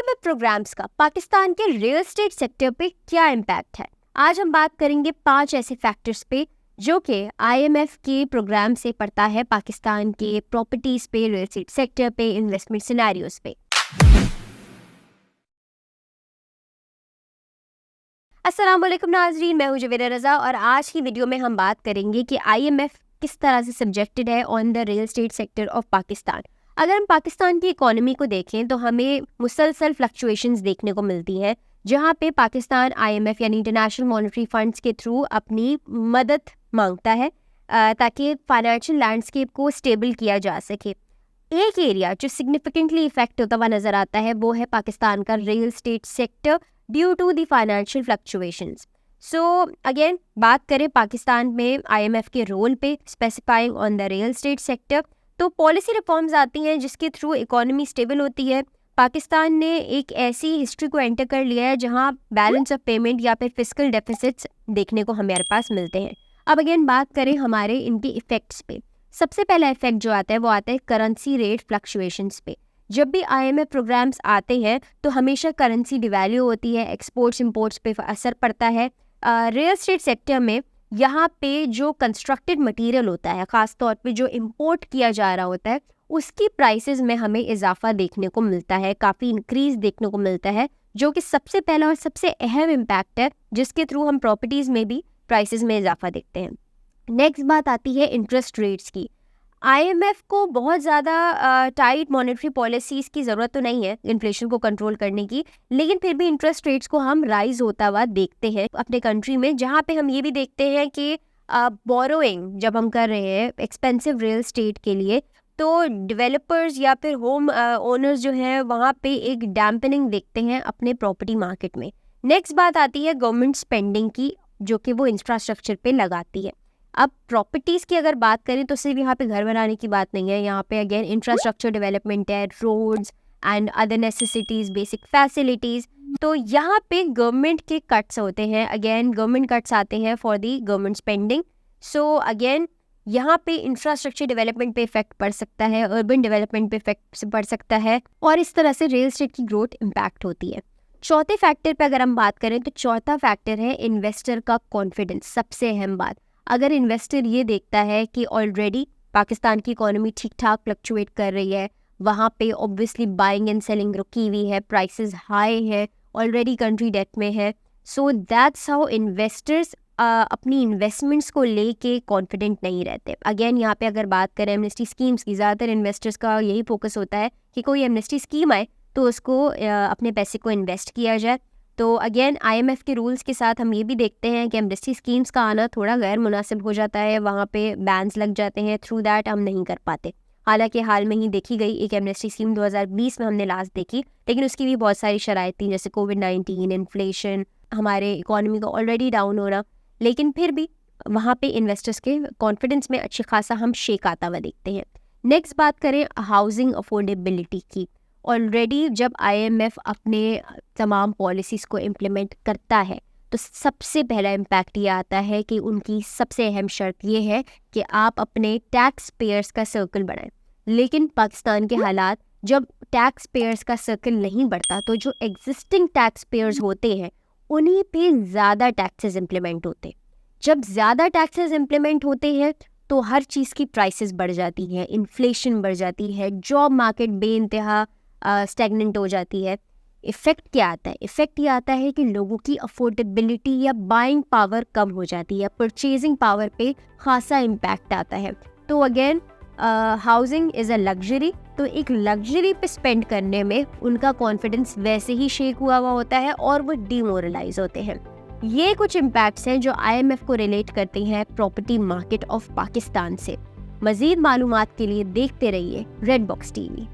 IMF programmes का पाकिस्तान के real estate sector पे क्या इम्पैक्ट है। आज हम बात करेंगे 5 ऐसे फैक्टर्स पे जो कि आईएमएफ के प्रोग्राम से पड़ता है पाकिस्तान के प्रॉपर्टीज पे, रियल एस्टेट सेक्टर पे, इन्वेस्टमेंट सिनेरियोज पे। अस्सलाम वालेकुम नाजरीन, मैं हूं जवेदा रजा और आज की वीडियो में हम बात करेंगे कि आईएमएफ किस तरह से सब्जेक्टेड है on the real estate sector of Pakistan. अगर हम पाकिस्तान की इकोनॉमी को देखें तो हमें मुसलसल फ्लक्चुएशंस देखने को मिलती हैं, जहां पे पाकिस्तान आईएमएफ यानी इंटरनेशनल मॉनेटरी फंड्स के थ्रू अपनी मदद मांगता है ताकि फाइनेंशियल लैंडस्केप को स्टेबल किया जा सके। एक एरिया जो सिग्निफिकेंटली इफेक्ट होता हुआ नजर आता है वो है पाकिस्तान का real estate sector due to the financial fluctuations. So again बात करें पाकिस्तान में आईएमएफ के रोल पे specifying on the real estate sector, तो पॉलिसी रिफॉर्म्स आती हैं जिसके थ्रू इकोनॉमी स्टेबल होती है। पाकिस्तान ने एक ऐसी हिस्ट्री को एंटर कर लिया है जहां बैलेंस ऑफ पेमेंट या फिर फिस्कल डेफिसिट्स देखने को हमारे पास मिलते हैं। अब अगेन बात करें हमारे इनके इफेक्ट्स पे, सबसे पहला इफेक्ट जो आता है वो आता है करेंसी रेट फ्लक्चुएशंस पे। जब भी आईएमएफ प्रोग्राम्स आते हैं तो हमेशा करेंसी डिवैल्यू होती है, एक्सपोर्ट्स इंपोर्ट्स पे असर पड़ता है। रियल एस्टेट सेक्टर में यहाँ पे जो कंस्ट्रक्टेड मटेरियल होता है, ख़ास तौर पे जो इंपोर्ट किया जा रहा होता है, उसकी प्राइसेस में हमें इजाफा देखने को मिलता है, काफ़ी इंक्रीज देखने को मिलता है, जो कि सबसे पहला और सबसे अहम इम्पैक्ट है जिसके थ्रू हम प्रॉपर्टीज़ में भी प्राइसेस में इजाफा देखते हैं। नेक्स्ट बात आती है इंटरेस्ट रेट्स की। आईएमएफ को बहुत ज़्यादा टाइट मॉनेटरी पॉलिसीज़ की ज़रूरत तो नहीं है इन्फ्लेशन को कंट्रोल करने की, लेकिन फिर भी इंटरेस्ट रेट्स को हम राइज होता हुआ देखते हैं अपने कंट्री में, जहाँ पे हम ये भी देखते हैं कि बोरोइंग जब हम कर रहे हैं एक्सपेंसिव रियल एस्टेट के लिए, तो डेवलपर्स या फिर होम ओनर्स जो हैं वहाँ पे एक डैम्पनिंग देखते हैं अपने प्रॉपर्टी मार्केट में। नेक्स्ट बात आती है गवर्नमेंट स्पेंडिंग की, जो कि वो इंफ्रास्ट्रक्चर पे लगाती है। अब प्रॉपर्टीज़ की अगर बात करें तो सिर्फ यहाँ पे घर बनाने की बात नहीं है, यहाँ पे अगेन इंफ्रास्ट्रक्चर डेवलपमेंट है, roads and other necessities, basic facilities. तो यहाँ पे गवर्नमेंट के कट्स होते हैं, अगेन गवर्नमेंट कट्स आते हैं for the government spending. So again यहाँ पे इंफ्रास्ट्रक्चर डेवलपमेंट पे इफेक्ट पड़ सकता है, अर्बन डेवलपमेंट पे इफेक्ट पड़ सकता है, और इस तरह से रियल एस्टेट की ग्रोथ इम्पैक्ट होती है। चौथे फैक्टर पे अगर हम बात करें तो चौथा फैक्टर है इन्वेस्टर का कॉन्फिडेंस। सबसे अहम बात, अगर इन्वेस्टर ये देखता है कि ऑलरेडी पाकिस्तान की इकोनॉमी ठीक ठाक फ्लक्चुएट कर रही है, वहाँ पे ऑब्वियसली बाइंग एंड सेलिंग रुकी हुई है, प्राइसेस हाई है, ऑलरेडी कंट्री डेट में है, सो दैट्स हाउ इन्वेस्टर्स अपनी इन्वेस्टमेंट्स को लेके कॉन्फिडेंट नहीं रहते। अगेन यहाँ पे अगर बात करें एमनेस्टी स्कीम्स की, ज़्यादातर इन्वेस्टर्स का यही फोकस होता है कि कोई एमनेस्टी स्कीम आए तो उसको अपने पैसे को इन्वेस्ट किया जाए। तो अगेन आईएमएफ के रूल्स के साथ हम ये भी देखते हैं कि एमनेस्टी स्कीम्स का आना थोड़ा गैर मुनासिब हो जाता है, वहाँ पे बैन्स लग जाते हैं, थ्रू दैट हम नहीं कर पाते। हालांकि हाल में ही देखी गई एक एमनेस्टी स्कीम 2020 में हमने लास्ट देखी, लेकिन उसकी भी बहुत सारी शराइत थी, जैसे कोविड-19, इन्फ्लेशन, हमारे इकोनॉमी का ऑलरेडी डाउन होना, लेकिन फिर भी वहाँ पे इन्वेस्टर्स के कॉन्फिडेंस में अच्छी खासा हम शेक आता हुआ देखते हैं। नेक्स्ट बात करें हाउसिंग अफोर्डेबिलिटी की। ऑलरेडी जब आईएमएफ अपने तमाम पॉलिसीज़ को इम्प्लीमेंट करता है तो सबसे पहला इम्पैक्ट ये आता है कि उनकी सबसे अहम शर्त ये है कि आप अपने टैक्स पेयर्स का सर्कल बढ़ाएं। लेकिन पाकिस्तान के हालात, जब टैक्स पेयर्स का सर्कल नहीं बढ़ता तो जो एग्जिस्टिंग टैक्स पेयर्स होते हैं उन्हीं पे ज़्यादा टैक्सेस इम्प्लीमेंट होते। जब ज़्यादा टैक्सेस इम्प्लीमेंट होते हैं तो हर चीज़ की प्राइसेस बढ़ जाती हैं, इन्फ्लेशन बढ़ जाती है, जॉब मार्केट बेइंतहा स्टैग्नेंट हो जाती है। इफ़ेक्ट क्या आता है? इफ़ेक्ट ये आता है कि लोगों की अफोर्डेबिलिटी या बाइंग पावर कम हो जाती है, परचेजिंग पावर पे खासा इम्पैक्ट आता है। तो again housing is a luxury, तो एक लग्जरी पे स्पेंड करने में उनका कॉन्फिडेंस वैसे ही शेक हुआ होता है और वो डिमोरलाइज होते हैं। ये कुछ इम्पैक्ट्स हैं जो आईएमएफ को रिलेट करते हैं प्रॉपर्टी मार्केट ऑफ पाकिस्तान से। मज़ीद मालूमात के लिए देखते रहिए रेड बॉक्स टीवी।